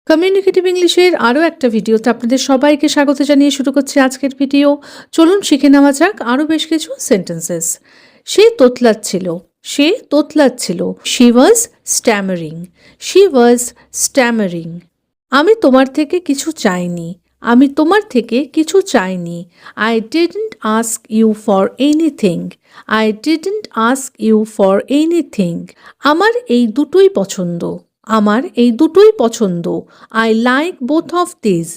Communicative ইংলিশের আরও একটা ভিডিওতে আপনাদের সবাইকে স্বাগত জানিয়ে শুরু করছি আজকের ভিডিও। চলুন শিখে নেওয়া যাক আরও বেশ কিছু সেন্টেন্সেস। সে তোতলাচ্ছিল, সে তোতলাচ্ছিল। She was stammering, she was stammering. আমি তোমার থেকে কিছু চাইনি, আমি তোমার থেকে কিছু চাইনি। I didn't ask you for anything, I didn't ask you for anything. আমার এই দুটোই পছন্দ, আমার এই দুটোই পছন্দ। I like both of this,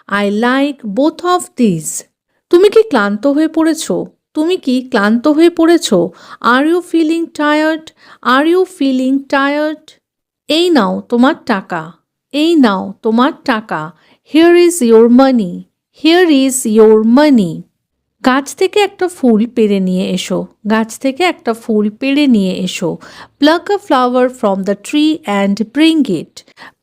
I like both of this. তুমি কি ক্লান্ত হয়ে পড়েছো, তুমি কি ক্লান্ত হয়ে পড়েছো? Are you feeling tired, are you feeling tired? এই নাও তোমার টাকা, এই নাও তোমার টাকা। Here is your money, here is your money. গাছ থেকে একটা ফুল পেড়ে নিয়ে এসো, গাছ থেকে একটা ফুল পেড়ে নিয়ে এসো। Pluck a flower from the tree and bring it,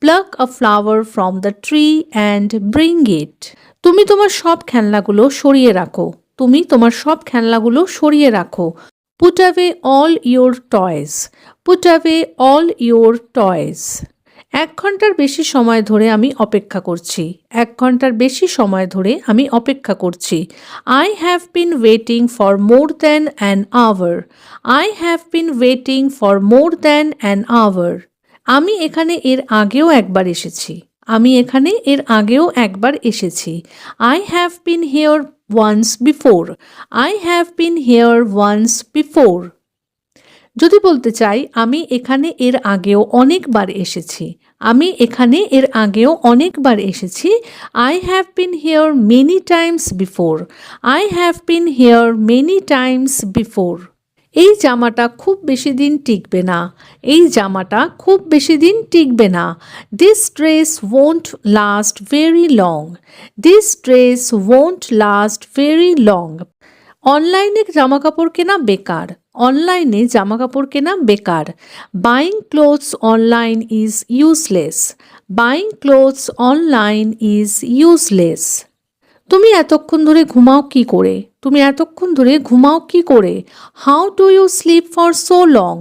pluck a flower from the tree and bring it. তুমি তোমার সব খেলনাগুলো সরিয়ে রাখো, তুমি তোমার সব খেলনাগুলো সরিয়ে রাখো। Put away all your toys, put away all your toys. 1 ঘন্টার বেশি সময় ধরে আমি অপেক্ষা করছি, 1 ঘন্টার বেশি সময় ধরে আমি অপেক্ষা করছি। I have been waiting for more than an hour, I have been waiting for more than an hour. আমি এখানে এর আগেও একবার এসেছি, আমি এখানে এর আগেও একবার এসেছি। I have been here once before, I have been here once before. যদি বলতে চাই আমি এখানে এর আগেও অনেকবার এসেছি, আমি এখানে এর আগেও অনেকবার এসেছি। I have been here many Times before, I have been here many Times before. এই জামাটা খুব বেশি দিন টিকবে না, এই জামাটা খুব বেশি দিন টিকবে না। This dress won't last very long, this dress won't last very long. অনলাইনে জামাকাপড় কেনা বেকার, অনলাইনে জামাকাপড় কেনা বেকার। Buying clothes online is useless, buying clothes online is useless. তুমি এতক্ষণ ধরে ঘুমাও কি করে, তুমি এতক্ষণ ধরে ঘুমাও কি করে? How do you sleep for so long,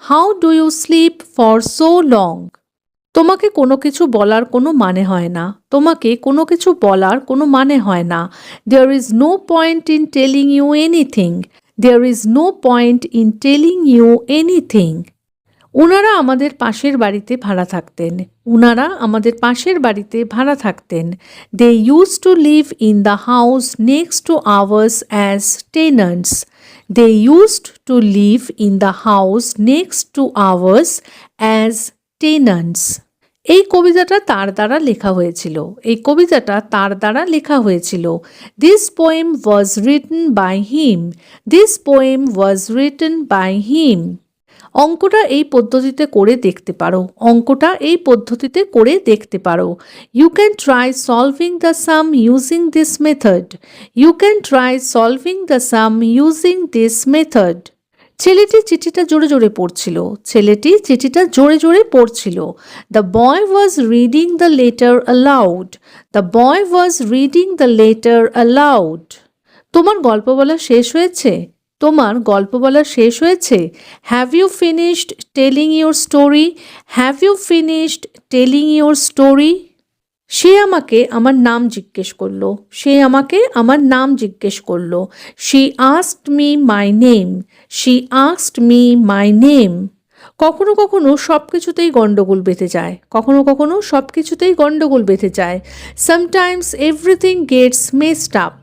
how do you sleep for so long. তোমাকে কোনো কিছু বলার কোনো মানে হয় না, তোমাকে কোনো কিছু বলার কোনো মানে হয় না। There is no point in telling you anything, there is no point in telling you anything. ওনারা আমাদের পাশের বাড়িতে ভাড়া থাকতেন, ওনারা আমাদের পাশের বাড়িতে ভাড়া থাকতেন। They use to live in the house next to ours as tenants, they used to live in the house next to ours as tenants. এই কবিতাটা তার দ্বারা লেখা হয়েছিল, এই কবিতাটা তার দ্বারা লেখা হয়েছিল। This poem was written by him, this poem was written by him. অঙ্কটা এই পদ্ধতিতে করে দেখতে পারো, অঙ্কটা এই পদ্ধতিতে করে দেখতে পারো। You can try solving the sum using this method, you can try solving the sum using this method. ছেলেটি চিঠিটা জোরে জোরে পড়ছিল, ছেলেটি চিঠিটা জোরে জোরে পড়ছিল। The boy was reading the letter allowed, the boy was reading the letter allowed. তোমার গল্প বলা শেষ হয়েছে, তোমার গল্প বলা শেষ হয়েছে। Have you finished telling your story, have you finished telling your story. সে আমাকে আমার নাম জিজ্ঞেস করলো, সে আমাকে আমার নাম জিজ্ঞেস করলো। She asked me my name, she asked me my name. কখনো কখনো সব কিছুতেই গণ্ডগোল বেঁধে যায়, কখনো কখনো সব কিছুতেই গণ্ডগোল বেঁধে যায়। Sometimes everything gets messed up,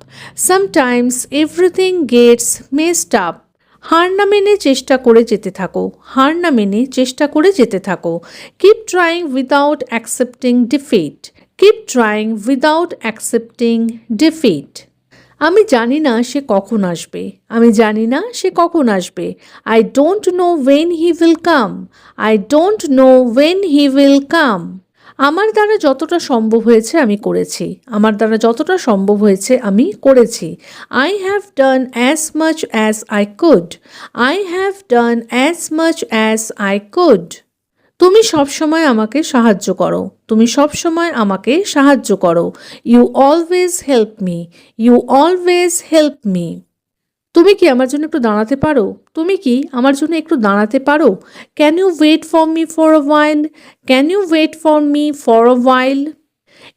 sometimes everything gets messed up. হার না মেনে চেষ্টা করে যেতে থাকো, হার না মেনে চেষ্টা করে যেতে থাকো। Keep trying without accepting defeat, keep trying without accepting defeat. আমি জানি না সে কখন আসবে, আমি জানি না সে কখন আসবে। I don't know when he will come, I don't know when he will come. আমার দ্বারা যতটা সম্ভব হয়েছে আমি করেছি, আমার দ্বারা যতটা সম্ভব হয়েছে আমি করেছি। I have done as much as I could, I have done as much as I could. তুমি সবসময় আমাকে সাহায্য করো, তুমি সবসময় আমাকে সাহায্য করো। You always help me, you always help me. তুমি কি আমার জন্য একটু দাঁড়াতে পারো? তুমি কি আমার জন্য একটু দাঁড়াতে পারো? Can you wait for me for a while? Can you wait for me for a while?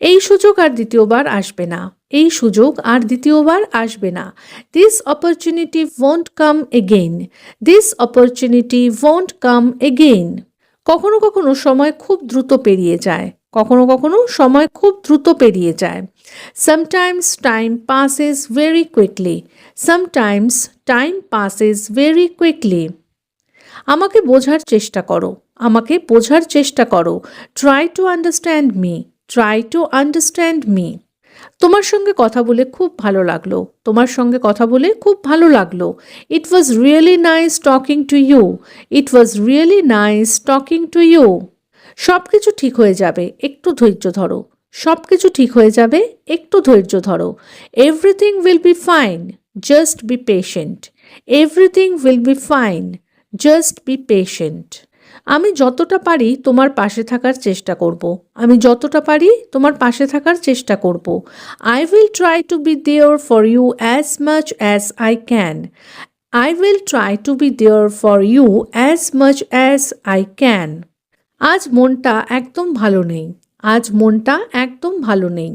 এই সুযোগ আর দ্বিতীয়বার আসবে না। এই সুযোগ আর দ্বিতীয়বার আসবে না। This opportunity won't come again. This opportunity won't come again. কখনো কখনো সময় খুব দ্রুত পেরিয়ে যায়। কখনো কখনো সময় খুব দ্রুত পেরিয়ে যায়। Sometimes time passes very quickly. Sometimes time passes very quickly. আমাকে বোঝার চেষ্টা করো। আমাকে বোঝার চেষ্টা করো। Try to understand me. Try to understand me. তোমার সঙ্গে কথা বলে খুব ভালো লাগলো। তোমার সঙ্গে কথা বলে খুব ভালো লাগলো। It was really nice talking to you. It was really nice talking to you. সব কিছু ঠিক হয়ে যাবে, একটু ধৈর্য ধরো। সব কিছু ঠিক হয়ে যাবে, একটু ধৈর্য ধরো। Everything will be fine. Just be patient. Everything will be fine. Just be patient. আমি যতটা পারি তোমার পাশে থাকার চেষ্টা করব। আমি যতটা পারি তোমার পাশে থাকার চেষ্টা করব। I will try to be there for you as much as I can. I will try to be there for you as much as I can. আজ মনটা একদম ভালো নেই। আজ মনটা একদম ভালো নেই।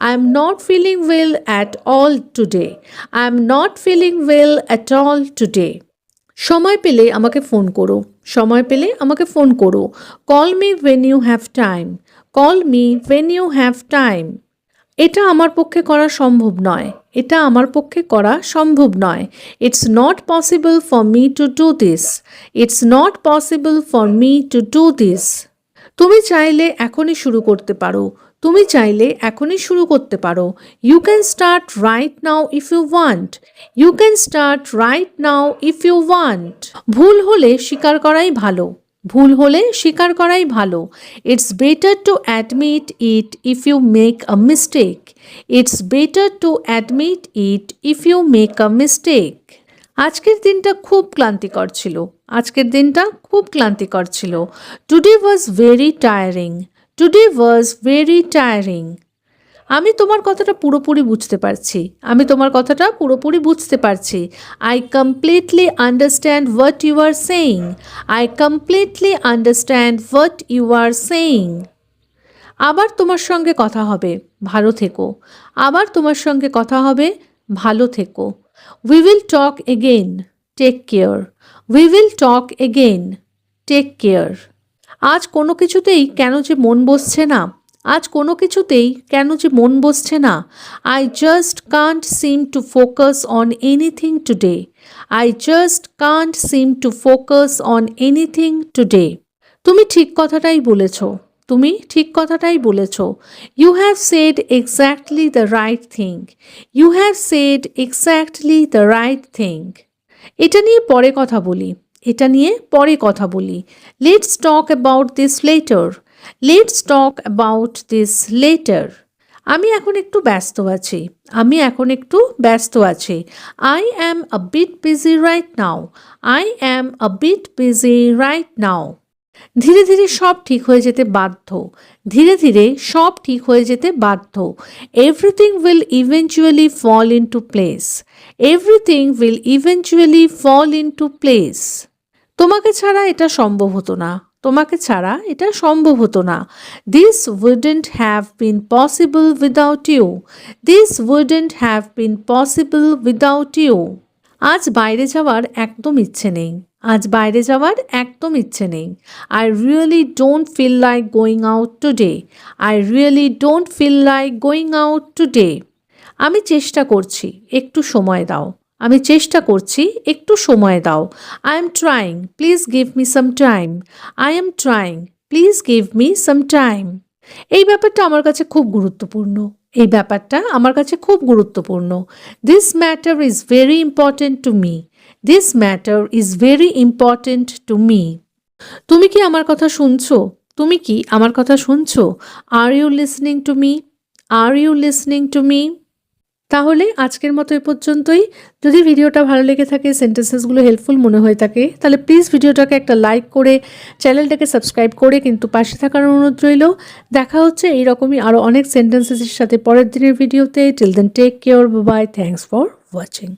I am not feeling well at all today. I am not feeling well at all today. সময় পেলে আমাকে ফোন করো। সময় পেলে আমাকে ফোন করো। Call me when you have time. Call me when you have time. এটা আমার পক্ষে করা সম্ভব নয়। এটা আমার পক্ষে করা সম্ভব নয়। It's not possible for me to do this. It's not possible for me to do this. তুমি চাইলে এখনই শুরু করতে পারো। তুমি চাইলে এখনই শুরু করতে পারো। You can start right now if you want. You can start right now if you want. ভুল হলে স্বীকার করাই ভালো। ভুল হলে স্বীকার করাই ভালো। It's better to admit it if you make a mistake. It's better to admit it if you make a mistake. আজকের দিনটা খুব ক্লান্তিকর ছিল। আজকের দিনটা খুব ক্লান্তিকর ছিল। Today was very tiring. Today was very tiring. আমি তোমার কথাটা পুরোপুরি বুঝতে পারছি। আমি তোমার কথাটা পুরোপুরি বুঝতে পারছি। I completely understand what you are saying. I completely understand what you are saying. আবার তোমার সঙ্গে কথা হবে। ভালো থেকো। আবার তোমার সঙ্গে কথা হবে। ভালো থেকো। We will talk again. Take care. We will talk again. Take care. আজ কোনো কিছুতেই কেন যে মন বসছে না। আজ কোনো কিছুতেই কেন যে মন বসছে না। I just can't seem to focus on anything today. I just can't seem to focus on anything today. তুমি ঠিক কথাটাই বলেছ। তুমি ঠিক কথাটাই বলেছ। You have said exactly the right thing. You have said exactly the right thing. এটা নিয়ে পরে কথা বলি। এটা নিয়ে পরে কথা বলি। Let's talk about this later. Let's talk about this later. আমি এখন একটু ব্যস্ত আছি। আমি এখন একটু ব্যস্ত আছি। I am a bit busy right now. I am a bit busy right now. ধীরে ধীরে সব ঠিক হয়ে যেতে বাধ্য। ধীরে ধীরে সব ঠিক হয়ে যেতে বাধ্য। Everything will eventually fall into place. Everything will eventually fall into place. তোমাকে ছাড়া এটা সম্ভব হতো না। তোমাকে ছাড়া এটা সম্ভব হতো না। This wouldn't have been possible without you. This wouldn't have been possible without you. আজ বাইরে যাওয়ার একদম ইচ্ছে নেই। আজ বাইরে যাওয়ার একদম ইচ্ছে নেই। I really don't feel like going out today. I really don't feel like going out today. আমি চেষ্টা করছি, একটু সময় দাও। আমি চেষ্টা করছি, একটু সময় দাও। I am trying. Please give me some time. I am trying. Please give me some time. এই ব্যাপারটা আমার কাছে খুব গুরুত্বপূর্ণ। এই ব্যাপারটা আমার কাছে খুব গুরুত্বপূর্ণ। This matter is very important to me. This matter is very important to me. তুমি কি আমার কথা শুনছো? তুমি কি আমার কথা শুনছো? Are you listening to me? Are you listening to me? তাহলে আজকের মতো এ পর্যন্তই। যদি ভিডিওটা ভালো লেগে থাকে, সেন্টেন্সেসগুলো হেল্পফুল মনে হয়ে থাকে, তাহলে প্লিজ ভিডিওটাকে একটা লাইক করে চ্যানেলটাকে সাবস্ক্রাইব করে কিন্তু পাশে থাকার অনুরোধ রইল। দেখা হচ্ছে এইরকমই আরও অনেক সেন্টেন্সেসের সাথে পরের দিনের ভিডিওতে। Till then take care, bye. Thanks for watching.